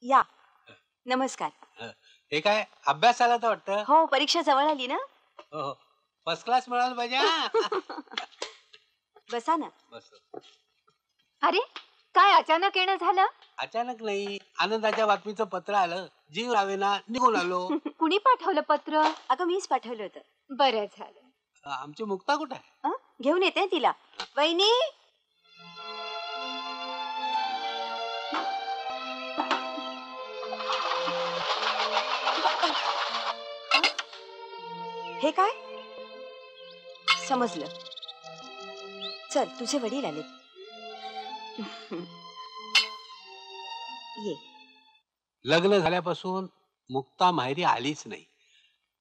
या नमस्कार. हे काय अभ्यासाला तर वाटतं? हो, परीक्षा जवळ आली ना. हो, फर्स्ट क्लास मिळाला पाहिजे. बसा ना. बस. अरे काय अचानक येणं झालं? अचानक नाही, आनंदाच्या बातमीचं पत्र आलं. जीव रावेना निघून आलो. कुणी पाठवलं पत्र? अगं मीच पाठवलं होतं. बरं झालं. आमची मुक्ता कुठे आहे? घेऊन येते तिला. वहिनी हे काय समजलं. चल तुझे वडील आले. ये. लग्न झाल्यापासून मुक्ता माहेरी आलीच नाही.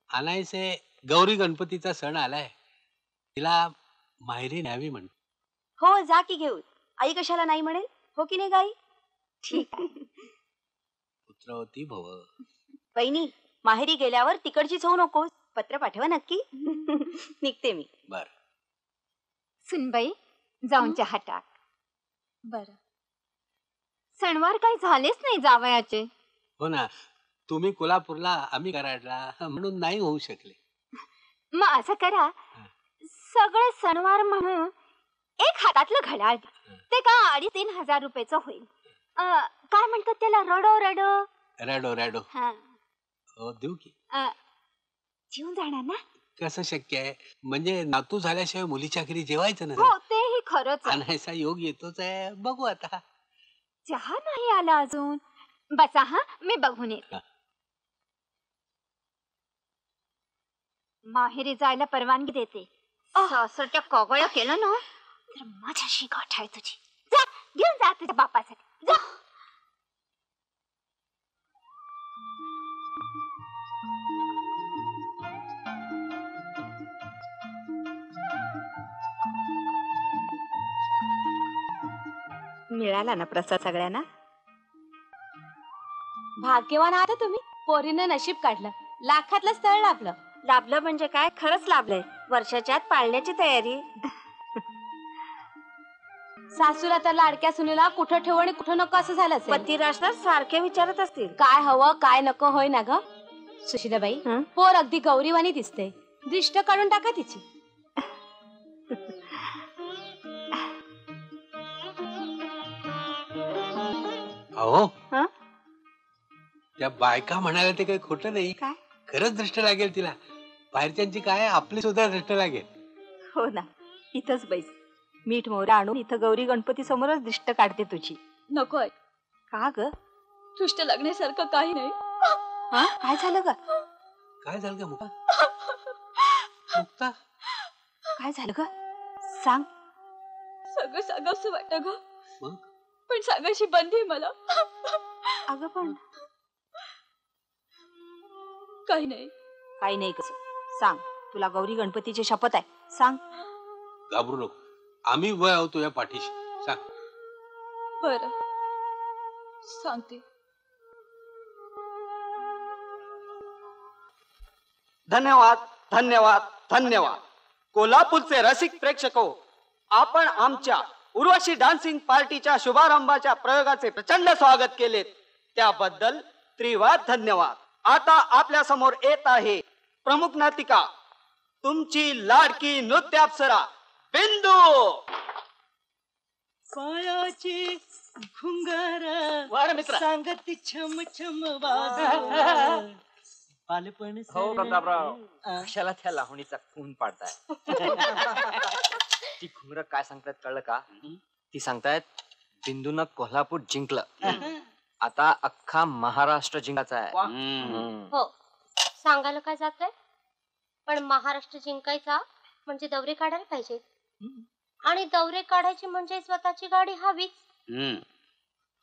आणायचे गौरी गणपतीचा सण आलाय, तिला माहेरी न्यावी म्हणतो. हो जा की घेऊन. आई कशाला नाही म्हणेल, हो की नाही गाई? ठीक आहे. पुत्रवती भव. वहिनी माहेरी गेल्यावर तिकडचीच होऊ नकोस. पत्र पाठवा नक्की. निघते मी. बर. सुनबाई जाऊन चहा टाक. बरं. सणवार काही झालेच नाही जावयाचे. हो ना, तुम्ही कोल्हापूरला आम्ही कराडला म्हणून नाही होऊ शकले. मग असं करा, सगळे सणवार म्हणून एक हातातलं घड्याळ द्या. ते का 2,500-3,000 रुपयाचं होईल. काय म्हणतात त्याला, रडो रडो रॅडो रॅडो. हा हो देऊ की. जीवन जाणार ना? कसं शक्य आहे? म्हणजे नातू झाल्याशिवाय मुलीच्या घरी जेवायचं ना. हो तेही खरंच. आणायचा योग येतोच आहे. बघू आता. चहा नाही आला अजून. बसा हा, मी बघून येते. माहेरी जायला परवानगी देते. सासरच्या कगळ्या केलं ना तर माझ्याशी गाठ आहे तुझी. जा घेऊन जा तुझ्या बापासाठी. जा. मिळाला ना प्रसाद सगळ्यांना. भाग्यवान आहात तुम्ही. पोरीनं नशीब काढलं. लाखातलं स्थळ लाभलं. लाभलं म्हणजे काय, खरंच लाभलंय. वर्षाच्या आत पाळण्याची तयारी. सासूला तर लाडक्या सुनेला कुठं ठेवू आणि कुठं नको असं झालं असेल. पती राष्ट्रात सारखे विचारत असतील. काय हवं काय नको होय ना ग सुशीलाबाई. पोर अगदी गौरीवानी दिसते. दृष्ट काढून टाका तिची. अहो त्या बायका म्हणाल्या ते काही खोटं नाही. काय? खरंच दृष्ट लागेल तिला. बाहेरच्यांची काय, आपली सुद्धा दृष्ट लागेल. हो ना, इथंच बैस. मीठ मोहरा आणून इथं गौरी गणपती समोरच दिष्ट काढते तुझी. नकोय. का ग? दृष्ट लागण्यासारखं काही नाही. काय झालं ग? काय झालं ग मुक्ता? मुक्ता काय झालं ग? सांग. सगळं सांगावसं वाटतं ग, मग पण सांगायची बंदी मला. अगं पण काही नाही. काही नाही. कसं सांग. तुला गौरी गणपतीची शपथ आहे. सांग. घाबरू नको, आम्ही वय आहोत तुझ्या पाठीशी. सांग. बरं सांगते. धन्यवाद धन्यवाद धन्यवाद. कोल्हापूरचे रसिक प्रेक्षको, आपण आमच्या उर्वशी डान्सिंग पार्टीच्या शुभारंभाच्या प्रयोगाचे प्रचंड स्वागत केले, त्याबद्दल त्रिवाद धन्यवाद. आता आपल्या समोर येत आहे प्रमुख नाटिका, तुमची लाडकी नृत्य अप्सरा बिंदू. पायाची घुंगार वार मित्र सांगती छम छम बालपण. हो प्रतापराव, कशाला त्या लावणीचा खून पाडताय? ती घुंगर काय सांगतायत कळलं का? ती सांगतायत बिंदूनं कोल्हापूर जिंकलं, आता अख्खा महाराष्ट्र जिंकायचा आहे. हो, सांगायला काय जातंय, पण महाराष्ट्र जिंकायचा म्हणजे दौरे काढायला पाहिजे. आणि दौरे काढायची म्हणजे स्वतःची गाडी हवीच.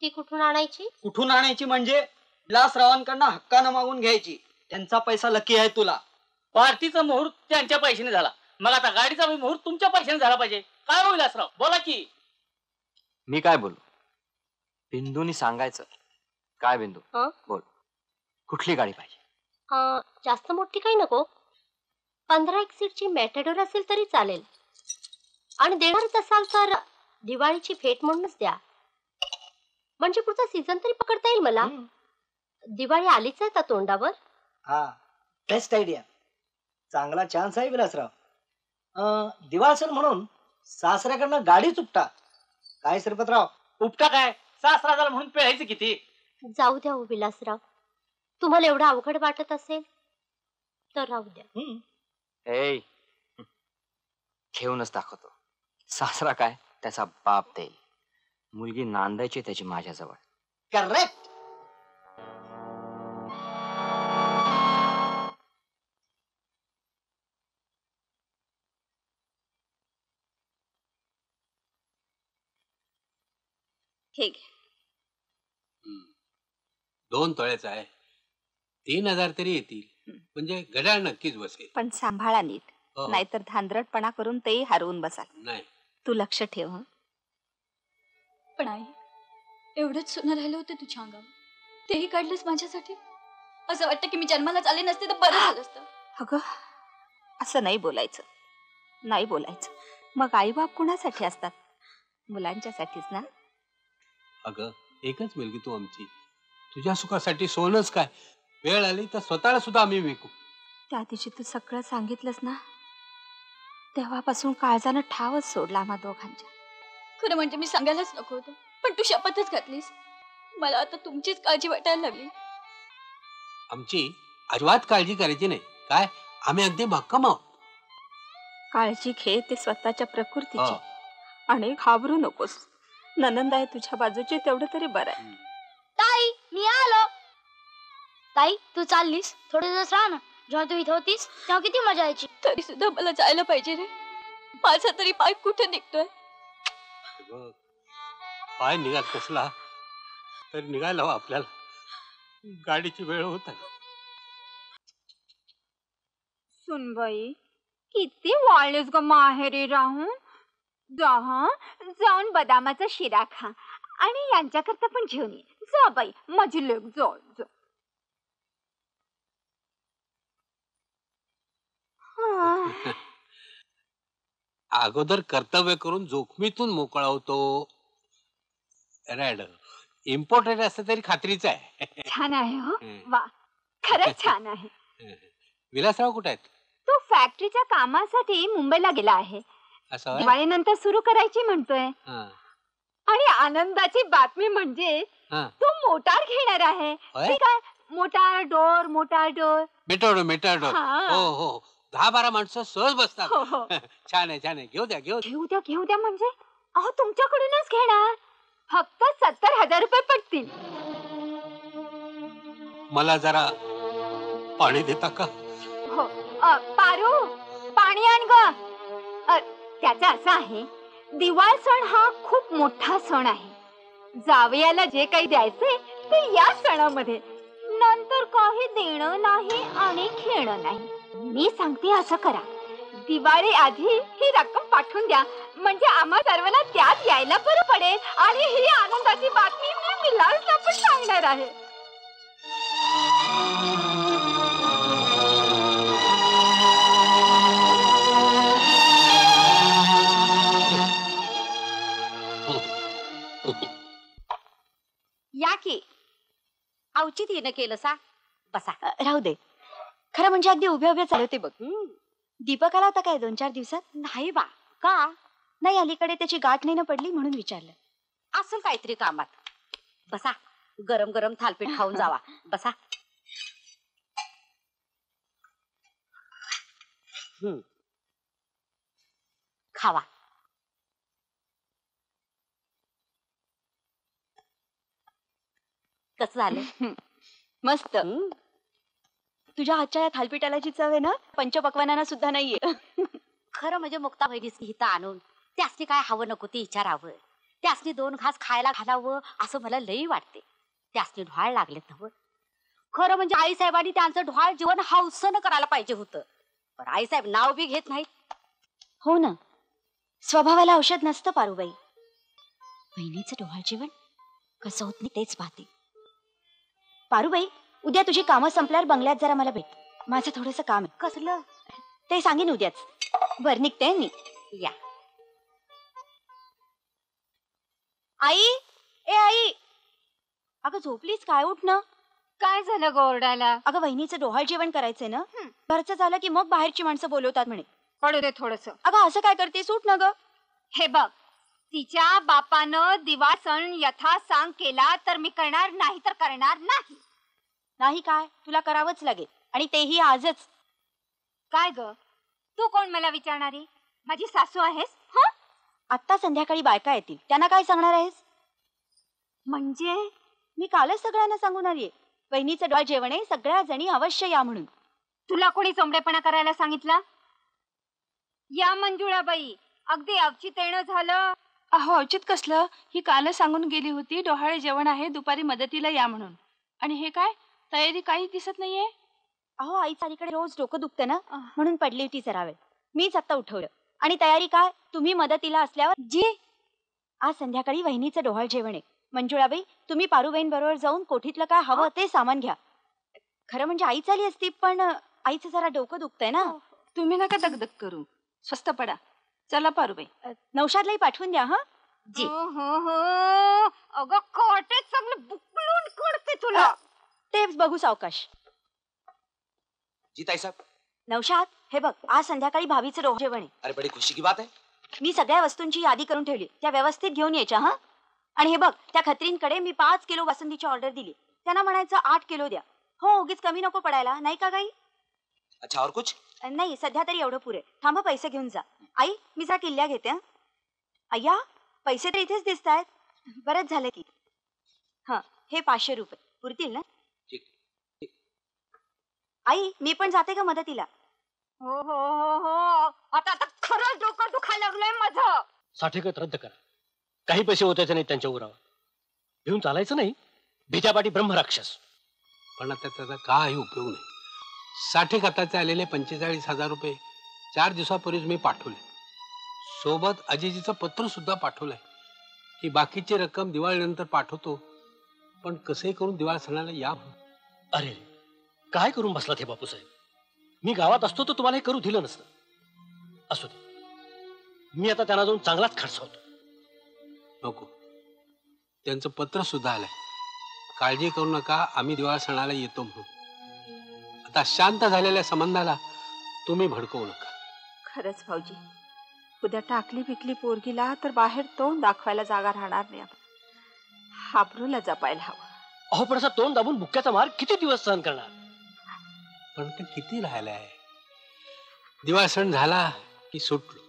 ती कुठून आणायची? कुठून आणायची म्हणजे विलासरावांकडनं हक्कानं मागून घ्यायची. त्यांचा पैसा लकी आहे तुला. पार्टीचा मुहूर्त त्यांच्या पैशाने झाला, मग आता गाडीचा मुहूर्त तुमच्या पैशाने झाला पाहिजे. काय होईल विलासराव, बोला की. मी काय बोलू? बिंदूनी सांगायचं. काय बिंदू, बोल, कुठली गाडी पाहिजे? जास्त मोठी काही नको. 15 सीटची मॅटेडोर असेल तरी चालेल. आणि देणारच असाल तर दिवाळीची भेट म्हणूनच द्या, म्हणजे पुढचा सीझन तरी पकडता येईल मला. दिवाळी आलीच आहे का तोंडावर? हा, बेस्ट आयडिया. चांगला चान्स आहे विलासराव. दिवाळ सण म्हणून सासऱ्याकडनं गाडी उपटा. काय श्रीपतराव? उपटा काय, सासरा झाला म्हणून पिळायचं किती? जाऊ द्या हो विलासराव, तुम्हाला एवढं अवघड वाटत असेल तर राहू द्या. ए घेऊनच दाखवतो. सासरा काय त्याचा बाप देईल. मुलगी नांदायची त्याची माझ्याजवळ. करेक्ट. हे घे. 2 तोळ्याचा आहे. 3000 तरी येतील. म्हणजे घड्याळ नक्कीच बसेल. पण सांभाळा नीट, हो. नाहीतर धांदरटपणा करून तेही हरवून बसाल. नाही, तू लक्ष ठेव हं. पण आई, एवढंच सोनं राहिलं होतं तुझ्या अंगावर, तेही काढलंस माझ्यासाठी. असं वाटतं की मी जन्मालाच आले नसते तर बरं झालं असतं. अगं, असं नाही बोलायचं, नाही बोलायचं. मग आई बाप कुणासाठी असतात? मुलांच्यासाठीच ना. अगं एकच मुलगी तू आमची. तुझ्या सुखासाठी सोनच काय, वेळ आली तर स्वतःला सुद्धा आम्ही विकू. त्या दिवशी तू सगळं सांगितलंस ना, तेव्हापासून काळजानं ठावच सोडला आम्हा दोघांच्या. खरं म्हणजे मी सांगायलाच नको होतं, पण तू शपथच घातलीस. मला आता तुमचीच काळजी वाटायला लागली. आमची अजिबात काळजी करायची नाही. काय, आम्ही अगदी भक्कम आहोत. काळजी घे ते स्वतःच्या प्रकृतीची. हो. आणि घाबरू नकोस. ननंद आहे तुझ्या बाजूची, तेवढं तरी बरं आहे. ताई, मी आलो. ताई, तू चाललीस, थोडे दिवस राहा ना. जेव्हा तू इथे होतीस तेव्हा किती मजा यायची. तरी सुद्धा मला जायला पाहिजे रे. माझा तरी पाय कुठे निघतोय. बघ, पाय निघात कसला तर निघायला हवा आपल्याला. गाडीची वेळ होत आहे. सुनबाई, किती वाळलेस ग माहेरी राहून. जाऊन बदामाचा शिरा खा आणि यांच्याकरता पण घेऊन ये. जा बाई, माझी लेक, जा जा. अगोदर कर्तव्य करून जोखमीतून मोकळा होतो. रॅड इम्पॉर्टंट असतं तरी खात्रीचं आहे. छान आहे हो. वा, खरंच छान आहे. विलासराव कुठे आहेत? तो फॅक्टरीच्या कामासाठी मुंबईला गेला आहे. असं होय? दिवाळीनंतर सुरू करायची म्हणतोय. हां, आणि आनंदाची बातमी म्हणजे हां. तो मोटार घेणार आहे. होय? ते काय, मोटार डोर. Matador Matador. हां. हो हो, 10-12 माणसं सहज बसतात. हो हो. छान आहे, छान आहे. घेऊ द्या, घेऊ द्या. घेऊ द्या म्हणजे अहो तुमच्याकडूनच घेणार. फक्त 70,000 रुपये पडतील. मला जरा पाणी देता का? हो. पारू, पाणी आण ग. त्याचं असं आहे, दिवाळ सण हा खूप मोठा सण आहे. जावयाला जे काही द्यायचे ते या सणामध्ये, नंतर काही देणं नाही आणि घेणं नाही. मी सांगते असं करा, दिवाळी आधी ही रक्कम पाठवून द्या, म्हणजे आम्हा सर्वांना त्यात यायला बरं पडेल. आणि ही आनंदाची बातमी मी विलासला पण सांगणार आहे. या की अवचित येणं केलं सा. बसा. राहू दे. खरं म्हणजे अगदी उभ्या उभ्या चालू होते बघ. दीपक आला होता काय 2-4 दिवसात? नाही बा. का नाही? अलीकडे त्याची गाठ नाही ना पडली म्हणून विचारलं. असेल काहीतरी कामात. बसा, गरम गरम थालपीठ खाऊन जावा. बसा. खावा. कसं झालं? मस्त. तुझ्या हातच्या या थालपीठाला जी चव आहे ना, पंचपक्वानांना सुद्धा नाहीये. खरं म्हणजे मुक्ता बहिणीस हिथं आणून त्यासनी काय हवं नको ते विचारावं. त्यासनी 2 घास खायला घालावं असं मला लई वाटते. त्यासनी ढोळ लागलेत हवं. खरं म्हणजे आईसाहेबांनी त्यांचं ढोळ जीवन हौसनं करायला पाहिजे होतं. पण आईसाहेब नाव बी घेत नाहीत. हो ना, स्वभावाला औषध नसतं पारूबाई. बहिणीचं ढोळ जीवन कसं होत नाही तेच पाहते. पारूबाई, उद्या तुझी कामं संपल्यावर बंगल्यात जरा मला भेट. माझं थोडंसं काम आहे. कसलं ते सांगेन उद्याच. बरं, निघते मी. या. आई, ए आई, अगं झोपलीस काय? उठ ना. काय झालं गोरडाला? अगं वहिनीचं डोहाळ जेवण करायचंय ना, घरचं झालं की मग बाहेरची माणसं बोलवतात म्हणे. पडू दे थोडस. अगं असं काय करते, सूट ना ग. हे बघ, तिच्या बापानं दिवा सण यथा सांग केला तर मी करणार, नाही तर करणार नाही. नाही काय, तुला करावंच लागेल, आणि तेही आजच. काय ग, तू कोण मला विचारणारी? माझी सासू आहेस? आत्ता संध्याकाळी बायका येतील, त्यांना काय सांगणार आहेस? म्हणजे मी कालच सगळ्यांना सांगून आलीये, वहिनीचं डोहाळ जेवण आहे, सगळ्या जणी अवश्य या म्हणून. तुला कोणी चोंबडेपणा करायला सांगितलं? या मंजुळाबाई, अगदी अवचित येणं झालं. अहो अवचित कसलं, ही कालच सांगून गेली होती डोहाळे जेवण आहे, दुपारी मदतीला या म्हणून. आणि हे काय, तयारी काही दिसत नाहीये. अहो आईच्या अलीकडे रोज डोकं दुखतं ना, म्हणून पडली होती जरा वेळ. मीच आत्ता उठवलं. आणि तयारी काय, तुम्ही मदतीला असल्यावर. जी, आज संध्याकाळी वहिनीचं डोहाळ जेवण आहे. मंजुळाबाई, तुम्ही पारुबाईं बरोबर जाऊन कोठीतलं काय हवं ते सामान घ्या. खरं म्हणजे आई चाली असती, पण आईचं जरा डोकं दुखतंय ना. तुम्ही नका दगदग करू, स्वस्त पडा. चला पारुबाई. नौशादलाही पाठवून द्या. हा जी. अगं कोटे चांगलं बुकलून करते तुला. तेच बघू सावकाश. जी ताई साहब. नौशाद, हे बघ, आज संध्याकाळी भाभीचं डोहाळ जेवण आहे. अरे बड़ी खुशी की बात है. मी सगळ्या वस्तूंची यादी करून ठेवली, त्या व्यवस्थित घेऊन यायच्या. हा, आणि हे बघ, त्या खत्रींकडे मी 5 किलो बासुंदीची ऑर्डर दिली. त्यांना म्हणायचं 8 किलो द्या. हो, उगीच कमी नको पडायला, नाही का गाई? अच्छा, और कुछ? नाही, सध्या तरी एवढं पुरे. थांबा, पैसे घेऊन जा. आई, मी जा किल्ल्या घेते. अय्या, पैसे तर इथेच दिसत आहेत. बरंच झालं की. हा, हे 500 रुपये पुरतील ना? आई, मी पण जाते का मदतीला? हो हो हो हो, आता आता खरंच डोकं दुखायला लागलंय माझं. साठेकत रद्द करा. काही पैसे होतायचे नाही त्यांच्या उरावर. घेऊन चालायचं नाही, भीत्यापाठी ब्रह्मराक्षस. पण आता त्याचा काही उपयोग नाही. साठेखताचे आलेले 45,000 रुपये 4 दिवसापूर्वीच मी पाठवले. सोबत अजयजीचं पत्र सुद्धा पाठवलंय की बाकीची रक्कम दिवाळीनंतर पाठवतो, पण कसंही करून दिवाळ सणाला या. अरे काय करून बसलात हे बापूसाहेब. मी गावात असतो तर तुम्हाला हे करू दिलं नसतं. असू दे, मी आता त्यांना जाऊन चांगलाच खर्चवतो. नको, त्यांचं पत्र सुद्धा आलंय, काळजी करू नका, आम्ही दिवाळ सणाला येतो म्हणून. आता शांत झालेल्या संबंधाला तुम्ही भडकवू नका. खरंच भाऊजी, उद्या टाकली बिकली पोरगीला तर बाहेर तोंड दाखवायला जागा राहणार नाही. हाबरूला जपायला हवं. अहो पण असं तोंड दाबून बुक्क्याचा मार किती दिवस सहन करणार? पण ते किती राहिलाय. दिवाळ सण झाला की सुटलो.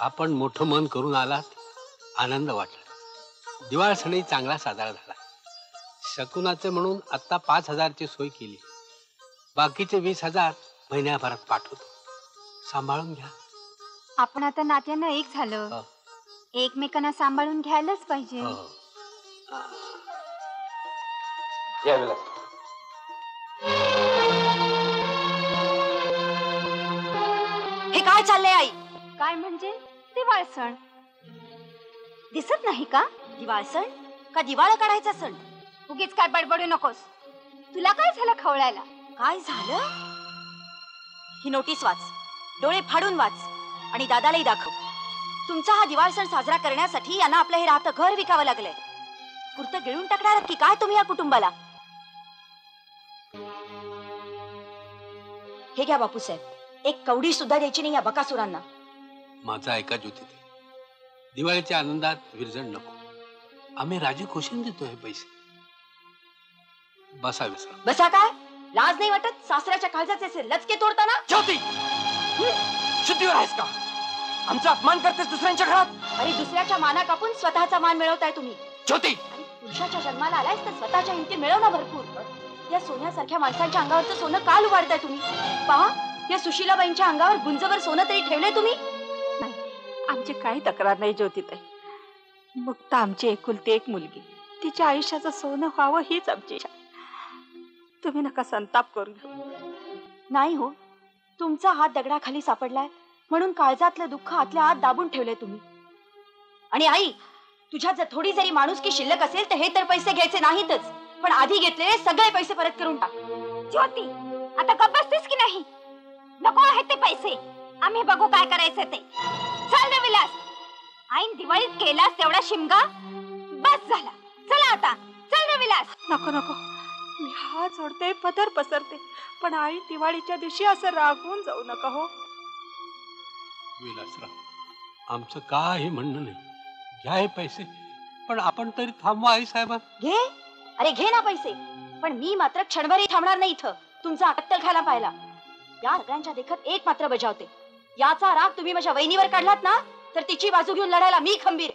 आपण मोठं मन करून आलात, आनंद वाटला. दिवाळ सणही चांगला साजरा झाला. शकुनाचे म्हणून आता 5,000ची सोय केली. बाकीचे 20,000 महिन्याभरात पाठवतो. सांभाळून घ्या. आपण आता नात्यानं एक झालं, एकमेकांना सांभाळून घ्यायलाच पाहिजे. हे काय चाललंय आई? काय म्हणजे? दिवाळ सण दिसत नाही का? दिवाळ सण का दिवाळ काढायचा सण? उगीच काय बडबडू नकोस. तुला काय झालं खवळायला? काय झालं? ही नोटीस वाच, डोळे फाडून वाच, आणि दादालाही दाखव. तुमचा हा दिवाळ सण साजरा करण्यासाठी यांना आपलं हे राहतं घर विकावं लागलंय. पुरतं गिळून टाकणार की काय तुम्ही या कुटुंबाला? हे घ्या बापूसाहेब, एक कवडी सुद्धा द्यायची नाही या बकासुरांना. माझा ऐका ज्योती, दिवाळीच्या आनंदात विरजण नको. आम्ही राजी खुशीन देतो हे पैसे. बसा विसरा. बसा काय? लाज नाही वाटत? सासऱ्याच्या काळजाचे असे लचके तोडताना. ज्योती, शुद्धीवर आहेस का? आमचा अपमान करतेस दुसऱ्यांच्या घरात. अरे दुसऱ्याच्या माना कापून स्वतःचा मान मिळवताय तुम्ही. ज्योती, पुरुषाच्या जन्माला आलायस तर स्वतःच्या हिमती मिळव ना भरपूर. या सोन्यासारख्या माणसांच्या अंगावरचं सोनं का लुबाडताय तुम्ही? पहा, या सुशीलाबाईंच्या अंगावर गुंजभर सोनं तरी ठेवलंय तुम्ही. आमची काही तक्रार नाही ज्योतिताई. मुक्ता आमची एकुलती एक मुलगी, तिच्या आयुष्याचं सोनं व्हावं हीच आमची इच्छा. तुम्ही नका संताप करू. नाही हो, तुमचा हात दगडाखाली सापडलाय म्हणून काळजातलं दुःख आतल्या आत दाबून ठेवलंय तुम्ही. आणि आई, तुझ्यात जर थोडी जरी माणुसकी शिल्लक असेल तर हे तर पैसे घ्यायचे नाहीतच, पण आधी घेतलेले सगळे पैसे परत करून टाक. ज्योती, आता गप्प बसतेस की नाही? नको आहेत ते पैसे, आम्ही बघू काय करायचं ते. चल रे विलास, आईन दिवाळीत केलास तेवढा शिमगा बस झाला. चला आता, चल रे विलास. नको नको, मी हात जोडते, पदर पसरते, पण आई दिवाळीच्या दिवशी असं रागवून जाऊ नका हो. विलासराव, आमचं काही म्हणणं नाही, घ्या हे पैसे, पण आपण तरी थांबवा आई साहेब. घे, अरे घे ना पैसे, पण मी मात्र क्षणभरही थांबणार नाही इथं तुमचा कत्तल खायला पाहिला. या सगळ्यांच्या देखत एक मात्र बजावते, याचा राग तुम्ही माझ्या वहिनीवर काढलात ना तर तिची बाजू घेऊन लढायला मी खंबीर.